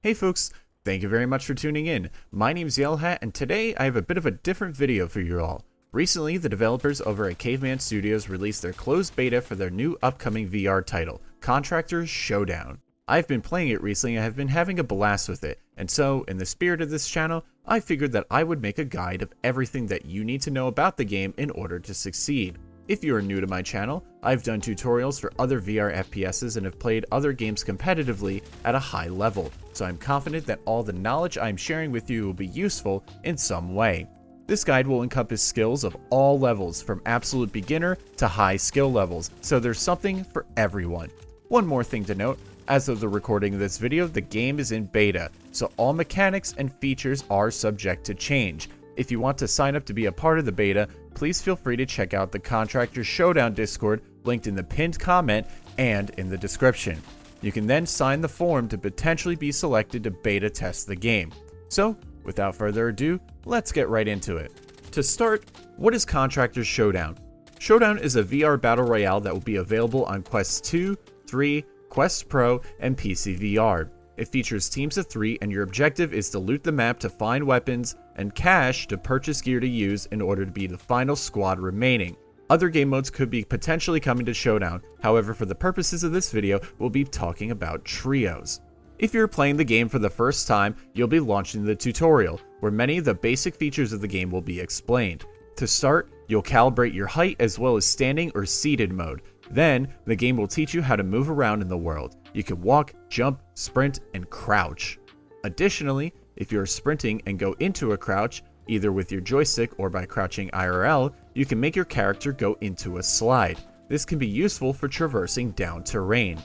Hey folks, thank you very much for tuning in. My name's Yellhat, and today I have a bit of a different video for you all. Recently, the developers over at Caveman Studios released their closed beta for their new upcoming VR title, Contractors Showdown. I've been playing it recently and have been having a blast with it, and so, in the spirit of this channel, I figured that I would make a guide of everything that you need to know about the game in order to succeed. If you are new to my channel, I've done tutorials for other VR FPSs and have played other games competitively at a high level, so I'm confident that all the knowledge I'm sharing with you will be useful in some way. This guide will encompass skills of all levels, from absolute beginner to high skill levels, so there's something for everyone. One more thing to note, as of the recording of this video, the game is in beta, so all mechanics and features are subject to change. If you want to sign up to be a part of the beta, please feel free to check out the Contractor Showdown Discord linked in the pinned comment and in the description. You can then sign the form to potentially be selected to beta test the game. So, without further ado, let's get right into it. To start, what is Contractor Showdown? Showdown is a VR battle royale that will be available on Quest 2, 3, Quest Pro, and PCVR. It features teams of 3, and your objective is to loot the map to find weapons and cash to purchase gear to use in order to be the final squad remaining. Other game modes could be potentially coming to Showdown, however for the purposes of this video, we'll be talking about trios. If you're playing the game for the first time, you'll be launching the tutorial, where many of the basic features of the game will be explained. To start, you'll calibrate your height as well as standing or seated mode. Then, the game will teach you how to move around in the world. You can walk, jump, sprint, and crouch. Additionally, if you're sprinting and go into a crouch, either with your joystick or by crouching IRL, you can make your character go into a slide. This can be useful for traversing down terrain.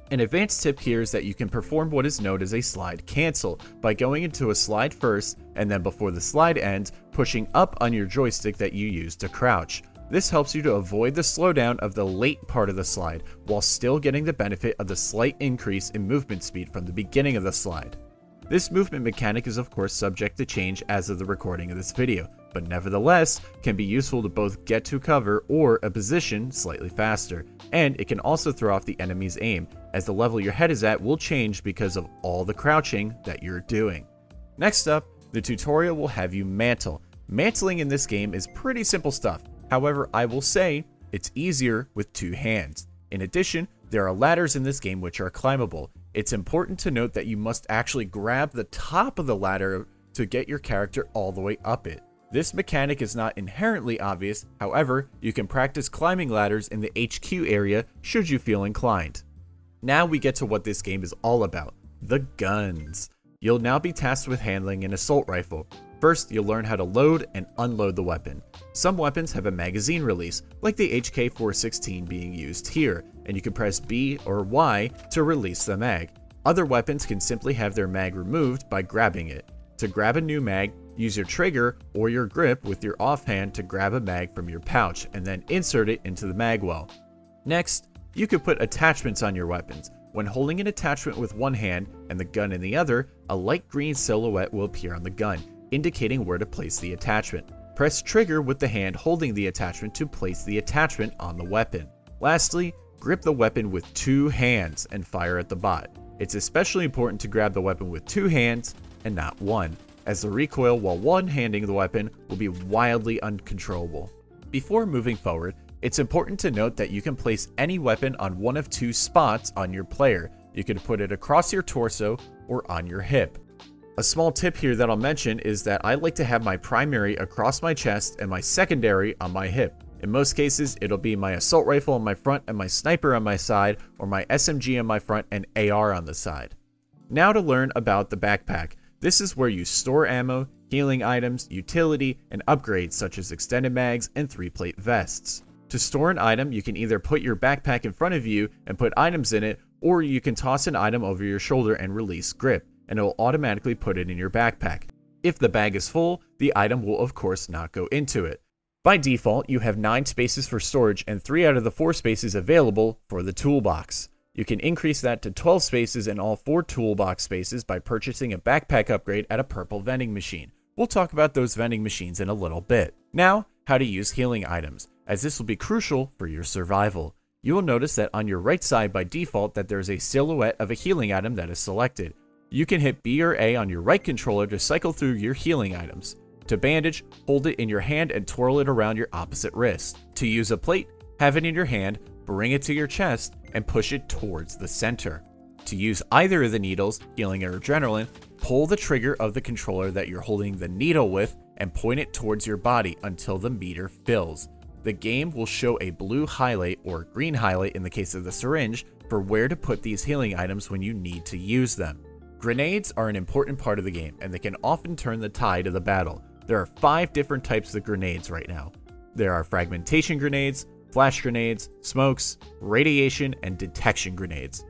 An advanced tip here is that you can perform what is known as a slide cancel by going into a slide first, and then before the slide ends, pushing up on your joystick that you use to crouch. This helps you to avoid the slowdown of the late part of the slide, while still getting the benefit of the slight increase in movement speed from the beginning of the slide. This movement mechanic is of course subject to change as of the recording of this video, but nevertheless can be useful to both get to cover or a position slightly faster, and it can also throw off the enemy's aim, as the level your head is at will change because of all the crouching that you're doing. Next up, the tutorial will have you mantle. Mantling in this game is pretty simple stuff. However, I will say, it's easier with two hands. In addition, there are ladders in this game which are climbable. It's important to note that you must actually grab the top of the ladder to get your character all the way up it. This mechanic is not inherently obvious, however, you can practice climbing ladders in the HQ area should you feel inclined. Now we get to what this game is all about, the guns. You'll now be tasked with handling an assault rifle. First, you'll learn how to load and unload the weapon. Some weapons have a magazine release, like the HK416 being used here, and you can press B or Y to release the mag. Other weapons can simply have their mag removed by grabbing it. To grab a new mag, use your trigger or your grip with your offhand to grab a mag from your pouch and then insert it into the mag well. Next, you can put attachments on your weapons. When holding an attachment with one hand and the gun in the other, a light green silhouette will appear on the gun, indicating where to place the attachment. Press trigger with the hand holding the attachment to place the attachment on the weapon. Lastly, grip the weapon with two hands and fire at the bot. It's especially important to grab the weapon with two hands and not one, as the recoil while one-handing the weapon will be wildly uncontrollable. Before moving forward, it's important to note that you can place any weapon on one of two spots on your player. You can put it across your torso or on your hip. A small tip here that I'll mention is that I like to have my primary across my chest and my secondary on my hip. In most cases, it'll be my assault rifle on my front and my sniper on my side, or my SMG on my front and AR on the side. Now to learn about the backpack. This is where you store ammo, healing items, utility, and upgrades such as extended mags and 3-plate vests. To store an item, you can either put your backpack in front of you and put items in it, or you can toss an item over your shoulder and release grip, and it will automatically put it in your backpack. If the bag is full, the item will of course not go into it. By default, you have 9 spaces for storage and 3 out of the 4 spaces available for the toolbox. You can increase that to 12 spaces in all 4 toolbox spaces by purchasing a backpack upgrade at a purple vending machine. We'll talk about those vending machines in a little bit. Now, how to use healing items, as this will be crucial for your survival. You will notice that on your right side by default that there is a silhouette of a healing item that is selected. You can hit B or A on your right controller to cycle through your healing items. To bandage, hold it in your hand and twirl it around your opposite wrist. To use a plate, have it in your hand, bring it to your chest, and push it towards the center. To use either of the needles, healing or adrenaline, pull the trigger of the controller that you're holding the needle with and point it towards your body until the meter fills. The game will show a blue highlight or green highlight in the case of the syringe for where to put these healing items when you need to use them. Grenades are an important part of the game, and they can often turn the tide of the battle. There are 5 different types of grenades right now. There are fragmentation grenades, flash grenades, smokes, radiation, and detection grenades.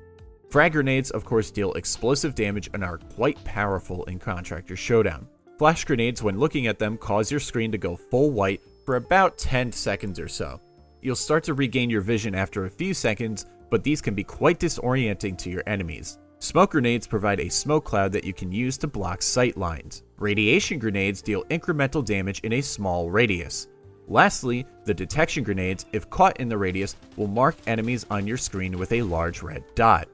Frag grenades, of course, deal explosive damage and are quite powerful in Contractor Showdown. Flash grenades, when looking at them, cause your screen to go full white for about 10 seconds or so. You'll start to regain your vision after a few seconds, but these can be quite disorienting to your enemies. Smoke grenades provide a smoke cloud that you can use to block sight lines. Radiation grenades deal incremental damage in a small radius. Lastly, the detection grenades, if caught in the radius, will mark enemies on your screen with a large red dot.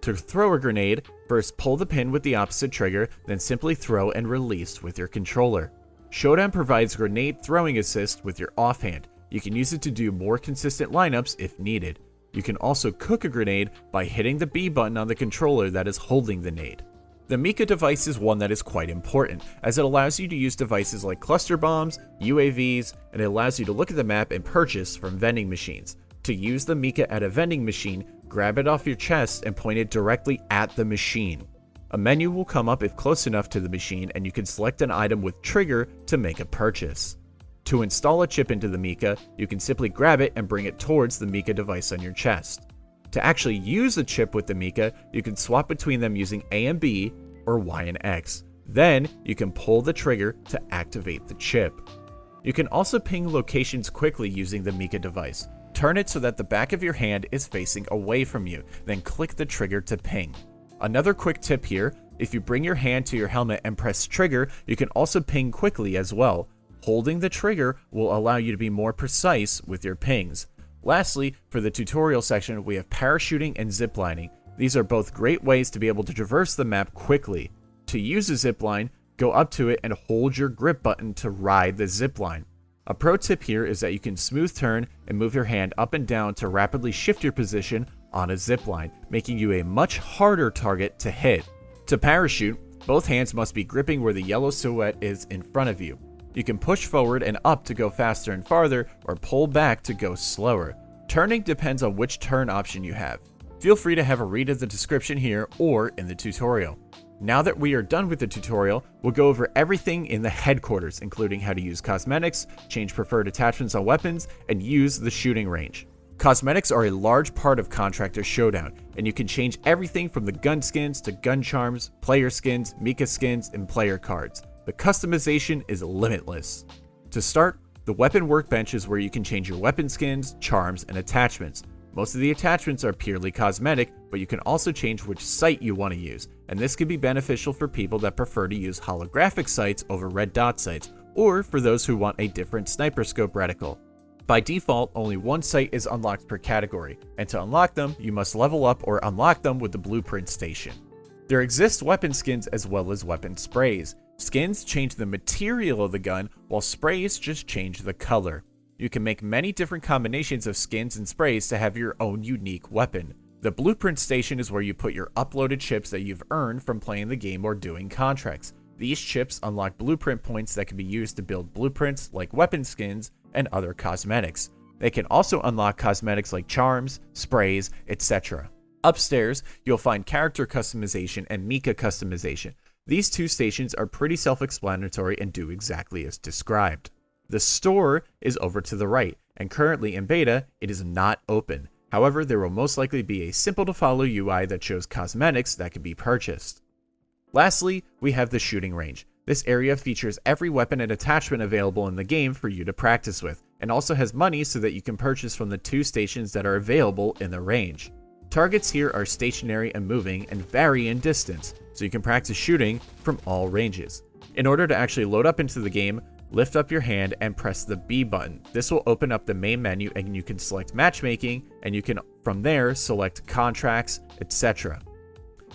To throw a grenade, first pull the pin with the opposite trigger, then simply throw and release with your controller. Showdown provides grenade throwing assist with your offhand. You can use it to do more consistent lineups if needed. You can also cook a grenade by hitting the B button on the controller that is holding the nade. The MICA device is one that is quite important, as it allows you to use devices like cluster bombs, UAVs, and it allows you to look at the map and purchase from vending machines. To use the MICA at a vending machine, grab it off your chest and point it directly at the machine. A menu will come up if close enough to the machine, and you can select an item with trigger to make a purchase. To install a chip into the MICA, you can simply grab it and bring it towards the MICA device on your chest. To actually use a chip with the MICA, you can swap between them using A and B or Y and X. Then, you can pull the trigger to activate the chip. You can also ping locations quickly using the MICA device. Turn it so that the back of your hand is facing away from you, then click the trigger to ping. Another quick tip here, if you bring your hand to your helmet and press trigger, you can also ping quickly as well. Holding the trigger will allow you to be more precise with your pings. Lastly, for the tutorial section, we have parachuting and ziplining. These are both great ways to be able to traverse the map quickly. To use a zipline, go up to it and hold your grip button to ride the zipline. A pro tip here is that you can smooth turn and move your hand up and down to rapidly shift your position on a zipline, making you a much harder target to hit. To parachute, both hands must be gripping where the yellow silhouette is in front of you. You can push forward and up to go faster and farther, or pull back to go slower. Turning depends on which turn option you have. Feel free to have a read of the description here or in the tutorial. Now that we are done with the tutorial, we'll go over everything in the headquarters, including how to use cosmetics, change preferred attachments on weapons, and use the shooting range. Cosmetics are a large part of Contractor Showdown, and you can change everything from the gun skins to gun charms, player skins, MICA skins, and player cards. The customization is limitless. To start, the weapon workbench is where you can change your weapon skins, charms, and attachments. Most of the attachments are purely cosmetic, but you can also change which sight you want to use, and this can be beneficial for people that prefer to use holographic sights over red dot sights, or for those who want a different sniper scope reticle. By default, only one sight is unlocked per category, and to unlock them, you must level up or unlock them with the blueprint station. There exist weapon skins as well as weapon sprays. Skins change the material of the gun, while sprays just change the color. You can make many different combinations of skins and sprays to have your own unique weapon. The blueprint station is where you put your uploaded chips that you've earned from playing the game or doing contracts. These chips unlock blueprint points that can be used to build blueprints like weapon skins and other cosmetics. They can also unlock cosmetics like charms, sprays, etc. Upstairs, you'll find character customization and MICA customization. These two stations are pretty self-explanatory and do exactly as described. The store is over to the right, and currently in beta, it is not open. However, there will most likely be a simple to follow UI that shows cosmetics that can be purchased. Lastly, we have the shooting range. This area features every weapon and attachment available in the game for you to practice with, and also has money so that you can purchase from the 2 stations that are available in the range. Targets here are stationary and moving and vary in distance, so you can practice shooting from all ranges. In order to actually load up into the game, lift up your hand and press the B button. This will open up the main menu and you can select matchmaking, and you can from there select contracts, etc.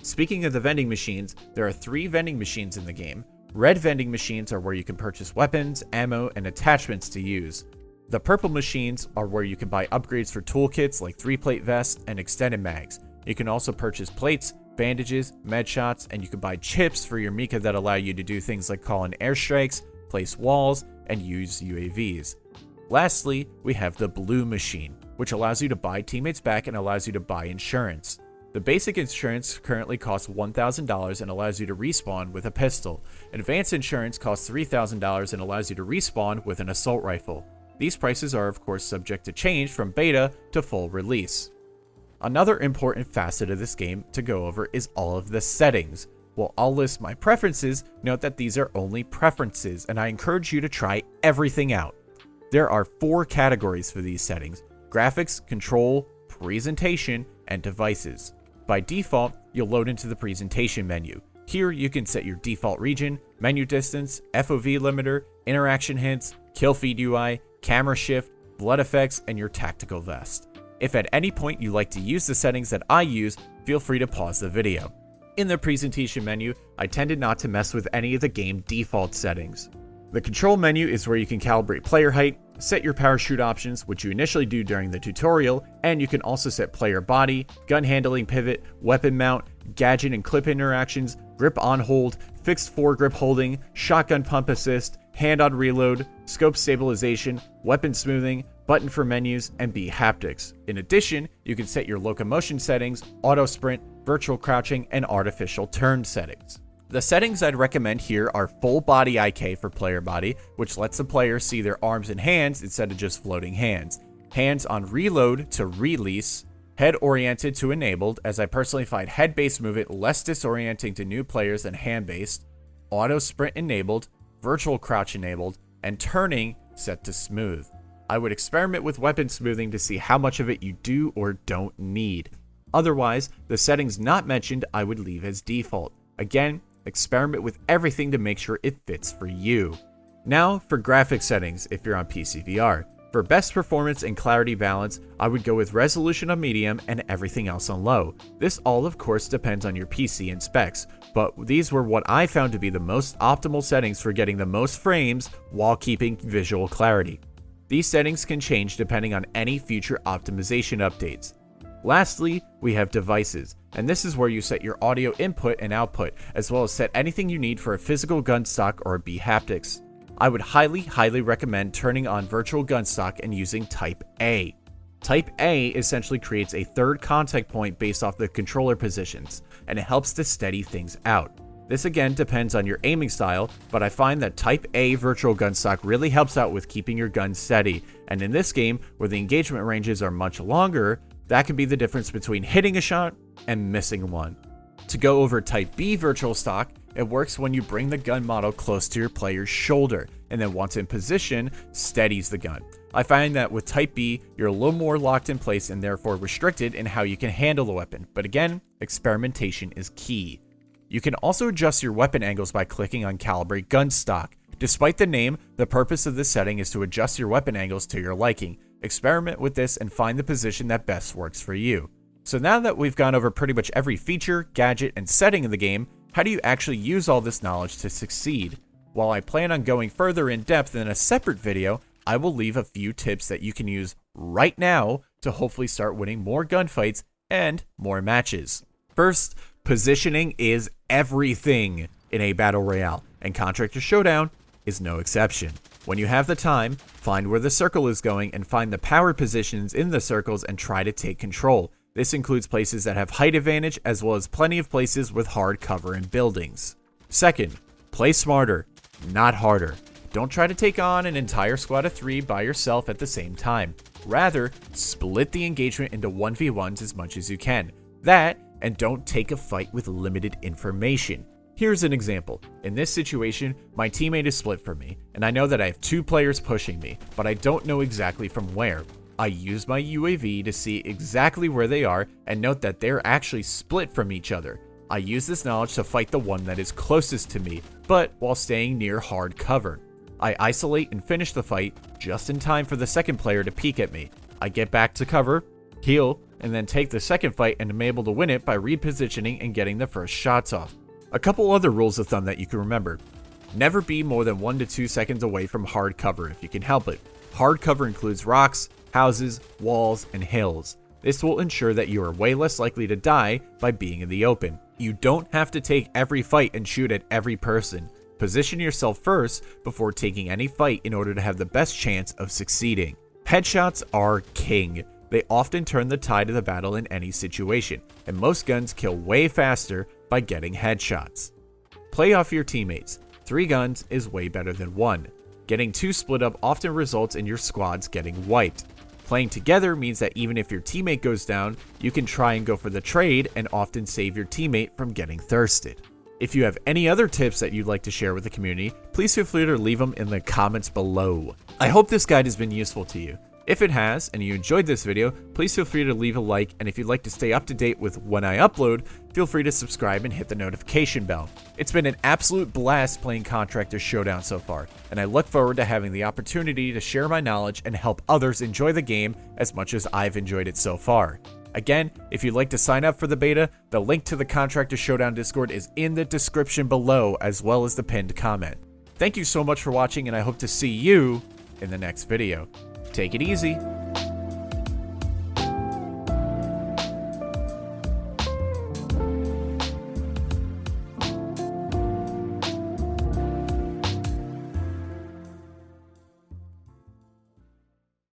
Speaking of the vending machines, there are 3 vending machines in the game. Red vending machines are where you can purchase weapons, ammo, and attachments to use. The purple machines are where you can buy upgrades for toolkits like 3-plate vests and extended mags. You can also purchase plates, bandages, med shots, and you can buy chips for your MICA that allow you to do things like call in airstrikes, place walls, and use UAVs. Lastly, we have the blue machine, which allows you to buy teammates back and allows you to buy insurance. The basic insurance currently costs $1,000 and allows you to respawn with a pistol. Advanced insurance costs $3,000 and allows you to respawn with an assault rifle. These prices are of course subject to change from beta to full release. Another important facet of this game to go over is all of the settings. While I'll list my preferences, note that these are only preferences and I encourage you to try everything out. There are 4 categories for these settings: graphics, control, presentation, and devices. By default, you'll load into the presentation menu. Here you can set your default region, menu distance, FOV limiter, interaction hints, kill feed UI, camera shift, blood effects, and your tactical vest. If at any point you like to use the settings that I use, feel free to pause the video. In the presentation menu, I tended not to mess with any of the game default settings. The control menu is where you can calibrate player height, set your parachute options, which you initially do during the tutorial, and you can also set player body, gun handling pivot, weapon mount, gadget and clip interactions, grip on hold, fixed foregrip holding, shotgun pump assist, hand on reload, scope stabilization, weapon smoothing, button for menus, and B haptics. In addition, you can set your locomotion settings, auto sprint, virtual crouching, and artificial turn settings. The settings I'd recommend here are full body IK for player body, which lets the player see their arms and hands instead of just floating hands. Hands on reload to release, head oriented to enabled, as I personally find head based movement less disorienting to new players than hand based, auto sprint enabled, virtual crouch enabled, and turning set to smooth. I would experiment with weapon smoothing to see how much of it you do or don't need. Otherwise, the settings not mentioned I would leave as default. Again, experiment with everything to make sure it fits for you. Now for graphics settings if you're on PCVR. For best performance and clarity balance, I would go with resolution on medium and everything else on low. This all of course depends on your PC and specs, but these were what I found to be the most optimal settings for getting the most frames while keeping visual clarity. These settings can change depending on any future optimization updates. Lastly, we have devices, and this is where you set your audio input and output, as well as set anything you need for a physical gun stock or B haptics. I would highly recommend turning on virtual gun stock and using Type A. Type A essentially creates a third contact point based off the controller positions, and it helps to steady things out. This again depends on your aiming style, but I find that Type A virtual gun stock really helps out with keeping your gun steady, and in this game, where the engagement ranges are much longer, that can be the difference between hitting a shot and missing one. To go over Type B virtual stock, it works when you bring the gun model close to your player's shoulder, and then once in position, steadies the gun. I find that with Type B, you're a little more locked in place and therefore restricted in how you can handle the weapon, but again, experimentation is key. You can also adjust your weapon angles by clicking on Calibrate Gun Stock. Despite the name, the purpose of this setting is to adjust your weapon angles to your liking. Experiment with this and find the position that best works for you. So now that we've gone over pretty much every feature, gadget, and setting in the game, how do you actually use all this knowledge to succeed? While I plan on going further in depth in a separate video, I will leave a few tips that you can use right now to hopefully start winning more gunfights and more matches. First, positioning is everything in a battle royale, and Contractor Showdown is no exception. When you have the time, find where the circle is going and find the power positions in the circles and try to take control. This includes places that have height advantage as well as plenty of places with hard cover and buildings. Second, play smarter, not harder. Don't try to take on an entire squad of 3 by yourself at the same time. Rather, split the engagement into 1v1s as much as you can. That, and don't take a fight with limited information. Here's an example. In this situation, my teammate is split from me, and I know that I have 2 players pushing me, but I don't know exactly from where. I use my UAV to see exactly where they are and note that they're actually split from each other. I use this knowledge to fight the one that is closest to me, but while staying near hard cover. I isolate and finish the fight just in time for the second player to peek at me. I get back to cover, heal, and then take the second fight and am able to win it by repositioning and getting the first shots off. A couple other rules of thumb that you can remember. Never be more than 1 to 2 seconds away from hard cover if you can help it. Hard cover includes rocks, houses, walls, and hills. This will ensure that you are way less likely to die by being in the open. You don't have to take every fight and shoot at every person. Position yourself first before taking any fight in order to have the best chance of succeeding. Headshots are king. They often turn the tide of the battle in any situation, and most guns kill way faster by getting headshots. Play off your teammates. 3 guns is way better than 1. Getting 2 split up often results in your squads getting wiped. Playing together means that even if your teammate goes down, you can try and go for the trade and often save your teammate from getting thirsted. If you have any other tips that you'd like to share with the community, please feel free to leave them in the comments below. I hope this guide has been useful to you. If it has, and you enjoyed this video, please feel free to leave a like, and if you'd like to stay up to date with when I upload, feel free to subscribe and hit the notification bell. It's been an absolute blast playing Contractor Showdown so far, and I look forward to having the opportunity to share my knowledge and help others enjoy the game as much as I've enjoyed it so far. Again, if you'd like to sign up for the beta, the link to the Contractor Showdown Discord is in the description below, as well as the pinned comment. Thank you so much for watching, and I hope to see you in the next video. Take it easy.